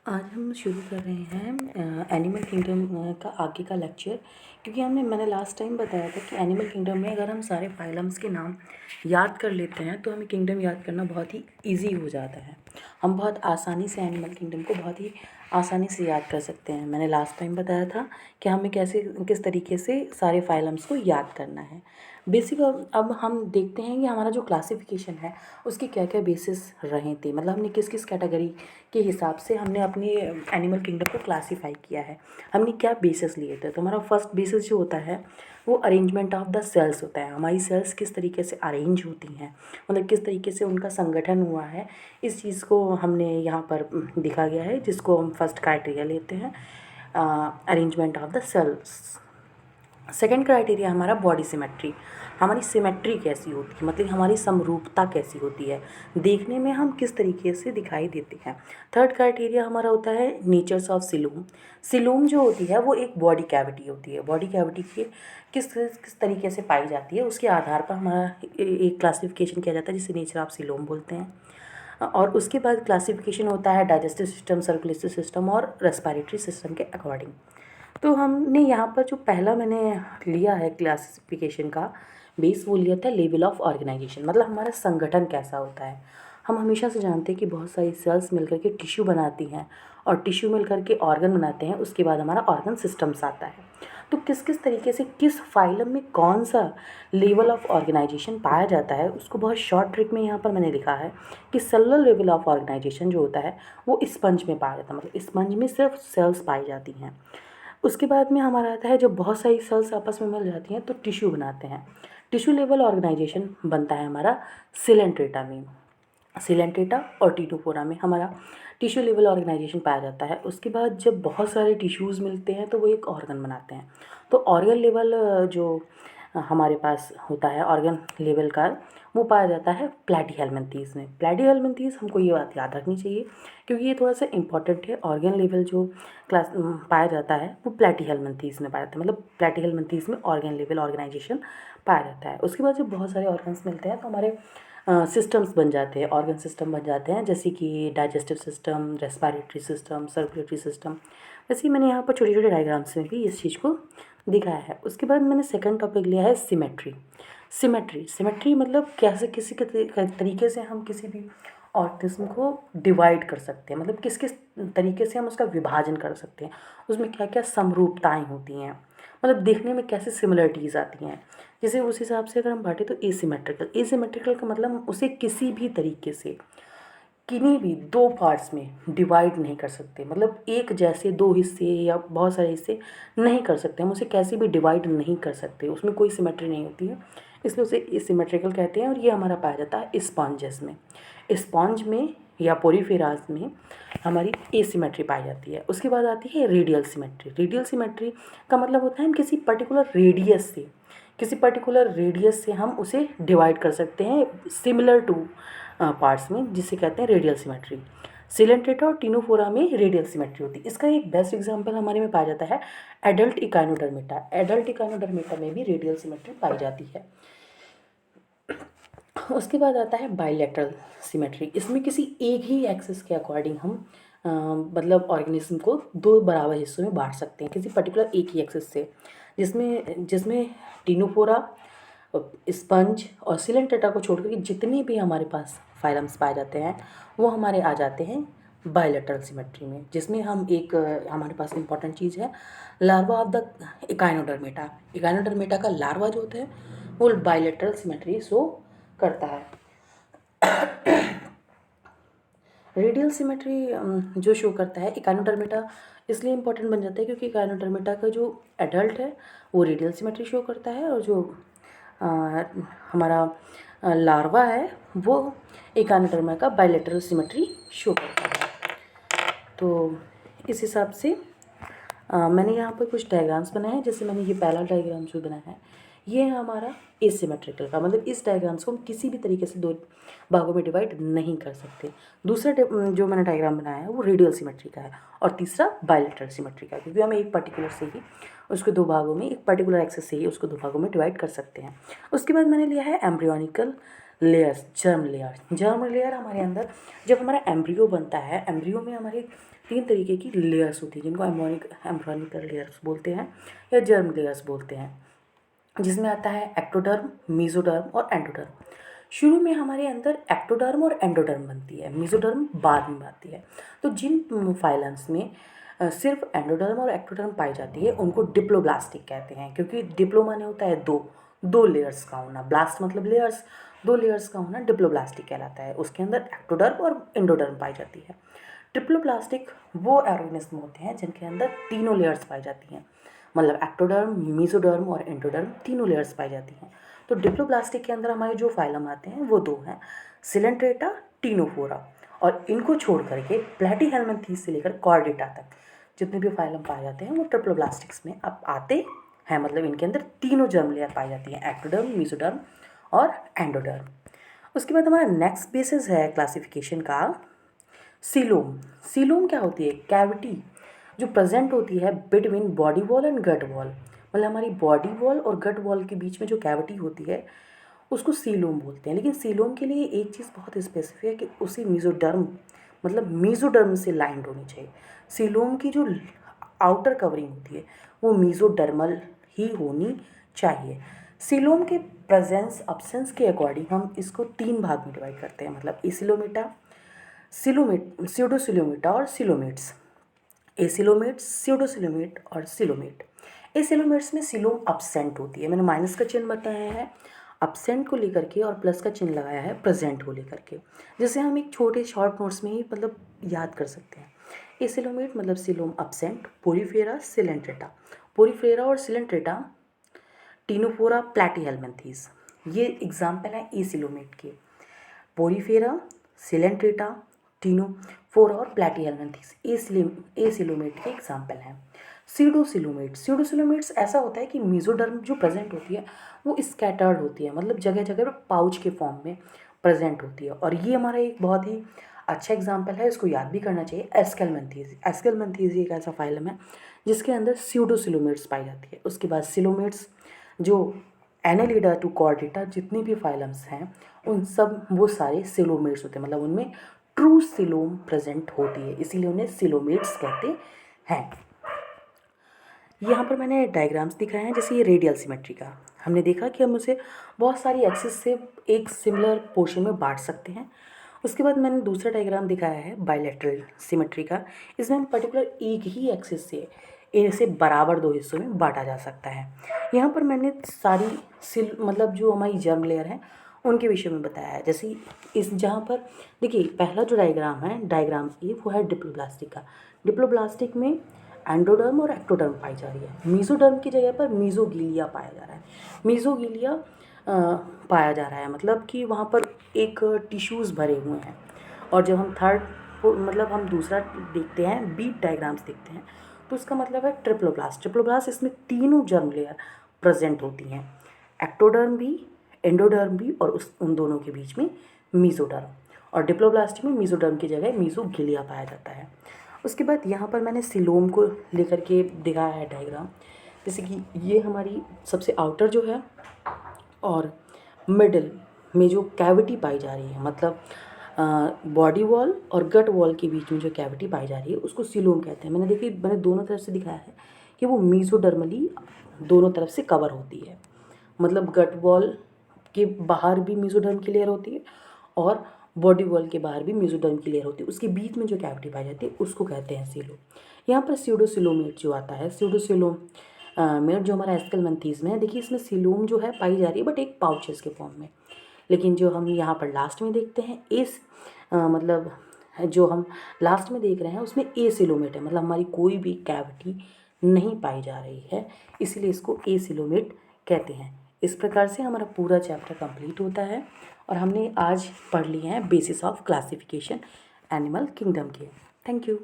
आज हम शुरू कर रहे हैं एनिमल किंगडम का आगे का लेक्चर। क्योंकि मैंने लास्ट टाइम बताया था कि एनिमल किंगडम में अगर हम सारे फाइलम्स के नाम याद कर लेते हैं तो हमें किंगडम याद करना बहुत ही इजी हो जाता है। हम बहुत आसानी से एनिमल किंगडम को बहुत ही आसानी से याद कर सकते हैं। मैंने लास्ट टाइम बताया था कि हमें किस तरीके से सारे फाइलम्स को याद करना है। बेसिक अब हम देखते हैं कि हमारा जो क्लासिफिकेशन है उसके क्या क्या बेसिस रहे थे, मतलब हमने किस किस कैटेगरी के हिसाब से हमने अपनी एनिमल किंगडम को क्लासीफाई किया है, हमने क्या बेसिस लिए थे। तो हमारा फर्स्ट बेसिस जो होता है वो अरेंजमेंट ऑफ द सेल्स होता है। हमारी सेल्स किस तरीके से अरेंज होती हैं, मतलब किस तरीके से उनका संगठन हुआ है, इस चीज़ को हमने यहाँ पर दिखा गया है, जिसको हम फर्स्ट क्राइटेरिया लेते हैं arrangement of the cells. Second criteria हमारा बॉडी सिमेट्री, हमारी सिमेट्री कैसी होती है, मतलब हमारी समरूपता कैसी होती है, देखने में हम किस तरीके से दिखाई देते हैं। थर्ड क्राइटेरिया हमारा होता है नेचर्स ऑफ सिलूम। सिलूम जो होती है वो एक बॉडी कैविटी होती है। बॉडी कैविटी की किस तरीके से पाई जाती है उसके आधार पर हमारा एक क्लासिफिकेशन किया जाता है, जिसे नेचर ऑफ सिलोम बोलते हैं। और उसके बाद क्लासिफिकेशन होता है डाइजेस्टिव सिस्टम, सर्कुलेटरी सिस्टम और रेस्पिरेटरी सिस्टम के अकॉर्डिंग। तो हमने यहाँ पर जो पहला मैंने लिया है क्लासिफिकेशन का बेस, वो लिया था लेवल ऑफ ऑर्गेनाइजेशन, मतलब हमारा संगठन कैसा होता है। हम हमेशा से जानते हैं कि बहुत सारी सेल्स मिलकर के टिश्यू बनाती हैं और टिश्यू मिलकर के ऑर्गन बनाते हैं, उसके बाद हमारा ऑर्गन सिस्टम्स आता है। तो किस किस तरीके से किस फाइलम में कौन सा लेवल ऑफ ऑर्गेनाइजेशन पाया जाता है, उसको बहुत शॉर्ट ट्रिक में यहाँ पर मैंने लिखा है कि सेलुलर लेवल ऑफ ऑर्गेनाइजेशन जो होता है वो स्पंज में पाया जाता है, मतलब स्पंज में सिर्फ सेल्स पाई जाती हैं। उसके बाद में हमारा आता है जब बहुत सारी सेल्स आपस में मिल जाती हैं तो टिश्यू बनाते हैं। टिश्यू लेवल ऑर्गेनाइजेशन बनता है हमारा सिलेंट्रेटा में। सिलेंट्रेटा और टीटोफोरा में हमारा टिश्यू लेवल ऑर्गेनाइजेशन पाया जाता है। उसके बाद जब बहुत सारे टिश्यूज़ मिलते हैं तो वो एक ऑर्गन बनाते हैं। तो ऑर्गन लेवल जो हमारे पास होता है ऑर्गन लेवल का, वो पाया जाता है प्लैटीहेल्मिन्थेस में। प्लैटीहेल्मिन्थेस हमको ये बात याद रखनी चाहिए क्योंकि ये थोड़ा सा इंपॉर्टेंट है। ऑर्गन लेवल जो क्लास पाया जाता है वो प्लैटीहेल्मिन्थेस में पाया जाता है, मतलब प्लैटीहेल्मिन्थेस में ऑर्गन लेवल ऑर्गेनाइजेशन पाया जाता है। उसके बाद जब बहुत सारे ऑर्गन्स मिलते हैं तो हमारे सिस्टम्स बन जाते हैं, ऑर्गन सिस्टम बन जाते हैं, जैसे कि digestive system, respiratory system, circulatory system. वैसे ही मैंने यहाँ पर छोटे छोटे डायग्राम्स में भी इस चीज़ को दिखाया है। उसके बाद मैंने सेकंड टॉपिक लिया है सिमेट्री। सिमेट्री मतलब कैसे किसी के तरीके से हम किसी भी ऑर्गेनिज्म को डिवाइड कर सकते हैं, मतलब किस किस तरीके से हम उसका विभाजन कर सकते हैं, उसमें क्या क्या समरूपताएँ होती हैं, मतलब देखने में कैसे सिमिलरिटीज़ आती हैं। जैसे उस हिसाब से अगर हम बांटें तो एसिमेट्रिकल का मतलब हम उसे किसी भी तरीके से किन्हीं भी दो पार्ट्स में डिवाइड नहीं कर सकते, मतलब एक जैसे दो हिस्से या बहुत सारे हिस्से नहीं कर सकते, हम उसे कैसे भी डिवाइड नहीं कर सकते, उसमें कोई सिमेट्री नहीं होती है, इसलिए उसे एसिमेट्रिकल कहते हैं। और ये हमारा पाया जाता है स्पॉन्जेस में। स्पॉन्ज में या पोरीफेरास में हमारी एसिमेट्री पाई जाती है। उसके बाद आती है रेडियल सिमेट्री। रेडियल सिमेट्री का मतलब होता है हम किसी पर्टिकुलर रेडियस से हम उसे डिवाइड कर सकते हैं सिमिलर टू पार्ट्स में, जिसे कहते हैं रेडियल सिमेट्री। सिलेंट्रेटा और टीनोफोरा में रेडियल सिमेट्री होती है। इसका एक बेस्ट एग्जांपल हमारे में पाया जाता है एडल्ट इकाइनोडर्मेटा। एडल्ट इकाइनोडर्मेटा में भी रेडियल सिमेट्री पाई जाती है। उसके बाद आता है बाइलेटरल सिमेट्री। इसमें किसी एक ही एक्सिस के अकॉर्डिंग हम मतलब ऑर्गेनिज्म को दो बराबर हिस्सों में बांट सकते हैं किसी पर्टिकुलर एक ही एक्सिस से, जिसमें जिसमें टीनोफोरा, स्पंज और सिलेंट्रेटा को छोड़कर जितने भी हमारे पास फाइलम्स पाए जाते हैं वो हमारे आ जाते हैं बायलैटरल सिमेट्री में, जिसमें हम एक हमारे पास इंपॉर्टेंट चीज़ है larva of the Echinodermata. Echinodermata का लार्वा जो होता है वो बायलैटरल सिमेट्री शो करता है। रेडियल सिमेट्री जो शो करता है इकाइनोडर्मेटा इसलिए इंपॉर्टेंट बन जाता है क्योंकि इकाइनोडर्मेटा का जो एडल्ट है वो रेडियल सिमेट्री शो करता है, और जो हमारा लार्वा है वो इकाइनोडर्मा का बायलैटरल सिमेट्री शो करता है। तो इस हिसाब से मैंने यहाँ पर कुछ डायग्राम्स बनाए हैं। जैसे मैंने ये पहला डायग्राम जो बनाया है ये है हमारा एसिमेट्रिकल का, मतलब इस डायग्राम्स को हम किसी भी तरीके से दो भागों में डिवाइड नहीं कर सकते। दूसरा जो मैंने डायग्राम बनाया है वो रेडियल सिमेट्री का है, और तीसरा बायलैटरल सिमेट्री का, क्योंकि हमें एक पर्टिकुलर से ही उसको दो भागों में, एक पर्टिकुलर एक्सेस से ही उसको दो भागों में डिवाइड कर सकते हैं। उसके बाद मैंने लिया है एम्ब्रियोनिकल लेयर्स, जर्म लेयर हमारे अंदर जब हमारा एम्ब्रियो बनता है, एम्ब्रियो में हमारे 3 तरीके की लेयर्स होती है जिनको एम्ब्रियोनिकल लेयर्स बोलते हैं या जर्म लेयर्स बोलते हैं, जिसमें आता है एक्टोडर्म, मेसोडर्म और एंडोडर्म। शुरू में हमारे अंदर एक्टोडर्म और एंडोडर्म बनती है, मेसोडर्म बाद में आती है। तो जिन फाइलम्स में सिर्फ एंडोडर्म और एक्टोडर्म पाई जाती है उनको डिप्लोब्लास्टिक कहते हैं, क्योंकि डिप्लो माने होता है दो लेयर्स का होना, ब्लास्ट मतलब लेयर्स, 2 लेयर्स का होना डिप्लोब्लास्टिक कहलाता है। उसके अंदर एक्टोडर्म और एंडोडर्म पाई जाती है। ट्रिप्लोब्लास्टिक वो ऑर्गेनिज्म होते हैं जिनके अंदर तीनों लेयर्स पाई जाती हैं, मतलब एक्टोडर्म, मेसोडर्म और एंडोडर्म तीनों लेयर्स पाई जाती हैं। तो डिप्लोब्लास्टिक के अंदर हमारे जो फाइलम आते हैं वो 2 हैं, सिलेंट्रेटा, टीनोफोरा। और इनको छोड़ करके प्लैटीहेल्मिन्थीस से लेकर कॉर्डेटा तक जितने भी फाइलम पाए जाते हैं वो ट्रिप्लोब्लास्टिक्स में अब आते हैं। मतलब इनके अंदर तीनों जर्म लेयर पाई जाती हैं, एक्टोडर्म, मेसोडर्म और एंडोडर्म। उसके बाद हमारा नेक्स्ट बेसिस है क्लासिफिकेशन का सीलोम। सीलोम क्या होती है? कैविटी जो प्रेजेंट होती है between body wall and gut wall, मतलब हमारी बॉडी वॉल और गट वॉल के बीच में जो कैविटी होती है उसको सीलोम बोलते हैं। लेकिन सीलोम के लिए एक चीज़ बहुत स्पेसिफिक है कि उसी मेसोडर्म, मतलब मेसोडर्म से लाइंड होनी चाहिए। सीलोम की जो आउटर कवरिंग होती है वो मेसोडर्मल ही होनी चाहिए। सीलोम के प्रेजेंस अब्सेंस के अकॉर्डिंग हम इसको 3 भाग में डिवाइड करते हैं, मतलब एसिलोमेटा, स्यूडोसिलोमेटा और सिलोमेट्स। एसिलोमेट्स, स्यूडोसिलोमेट और सिलोमेट। एसिलोमेट्स में सिलोम अब्सेंट होती है, मैंने माइनस का चिन्ह बताया है अब्सेंट को लेकर के और प्लस का चिन्ह लगाया है प्रेजेंट को लेकर के, जिसे हम एक छोटे शॉर्ट नोट्स में ही मतलब याद कर सकते हैं। एसिलोमेट मतलब coelom absent, Porifera, Coelenterata. Porifera और सिलेंट्रेटा, टीनोफोरा, प्लैटीहेल्मिन्थीस, ये एग्जाम्पल है एसिलोमेट के। पोरीफेरा, सिलेंट्रेटा, टीनोफोरा और प्लैटीहेल्मिन्थीस एसिलोमेट के एग्जाम्पल हैं। सीडोसिलोमेट्स ऐसा होता है कि मेसोडर्म जो प्रेजेंट होती है वो स्कैटर्ड होती है, मतलब जगह जगह पर पाउच के फॉर्म में प्रेजेंट होती है। और ये हमारा एक बहुत ही अच्छा एग्जाम्पल है, इसको याद भी करना चाहिए, एस्केलमेंथीज। एस्केलमेंथीज एक ऐसा फाइलम है जिसके अंदर स्यूडोसिलोमेट्स पाई जाती है। उसके बाद सिलोमेट्स जो एनालिडा टू कॉर्डेटा जितनी भी फाइलम्स हैं उन सब वो सारे सिलोमेट्स होते हैं, मतलब उनमें ट्रू सिलोम प्रेजेंट होती है, इसीलिए उन्हें सिलोमेट्स कहते हैं। यहाँ पर मैंने डायग्राम्स दिखाए हैं, जैसे ये रेडियल सिमेट्री का हमने देखा कि हम उसे बहुत सारी एक्सिस से एक सिमिलर पोर्शन में बांट सकते हैं। उसके बाद मैंने दूसरा डायग्राम दिखाया है बायलैटरल सिमेट्री का, इसमें हम पर्टिकुलर एक ही एक्सिस से इसे बराबर 2 हिस्सों में बांटा जा सकता है। यहाँ पर मैंने सारी मतलब जो हमारी जर्म लेयर है उनके विषय में बताया है। जैसे इस जहाँ पर देखिए पहला जो डायग्राम है, डायग्राम ए, वो है डिप्लोब्लास्टिक का। डिप्लोब्लास्टिक में एंडोडर्म और एक्टोडर्म पाई जा रही है। मेसोडर्म की जगह पर मेसोगिलिया पाया जा रहा है। मेसोगिलिया पाया जा रहा है मतलब कि वहाँ पर एक टिश्यूज़ भरे हुए हैं। और जब हम मतलब हम दूसरा देखते हैं, बीट डायग्राम्स देखते हैं, तो उसका मतलब है ट्रिप्लोब्लास्ट। इसमें तीनों जर्म लेयर प्रेजेंट होती हैं, एक्टोडर्म भी, एंडोडर्म भी और उन दोनों के बीच में मेसोडर्म। और डिप्लोब्लास्ट में मेसोडर्म की जगह मेसोगिलिया पाया जाता है। उसके बाद यहाँ पर मैंने सिलोम को लेकर के दिखाया है डायग्राम, जैसे कि ये हमारी सबसे आउटर जो है और मिडिल में जो कैविटी पाई जा रही है, मतलब बॉडी वॉल और गट वॉल के बीच में जो कैविटी पाई जा रही है उसको सिलोम कहते हैं। मैंने दोनों तरफ से दिखाया है कि वो मेसोडर्मली दोनों तरफ से कवर होती है, मतलब गट वॉल के बाहर भी मेसोडर्म की लेयर होती है और बॉडी वॉल के बाहर भी मेसोडर्म की लेयर होती है, उसके बीच में जो कैविटी पाई जाती है उसको कहते हैं सीलोम। यहाँ पर स्यूडोसिलोमेट जो आता है, स्यूडोसिलोमेट जो हमारा एस्केलमेंथीज में है, देखिए इसमें सिलोम जो है पाई जा रही है बट एक पाउचेस के फॉर्म में। लेकिन जो हम यहाँ पर लास्ट में देखते हैं मतलब जो हम लास्ट में देख रहे हैं उसमें एसिलोमेट है, मतलब हमारी कोई भी कैविटी नहीं पाई जा रही है, इसीलिए इसको एसिलोमेट कहते हैं। इस प्रकार से हमारा पूरा चैप्टर कंप्लीट होता है और हमने आज पढ़ लिए हैं basis of classification animal kingdom के। Thank you.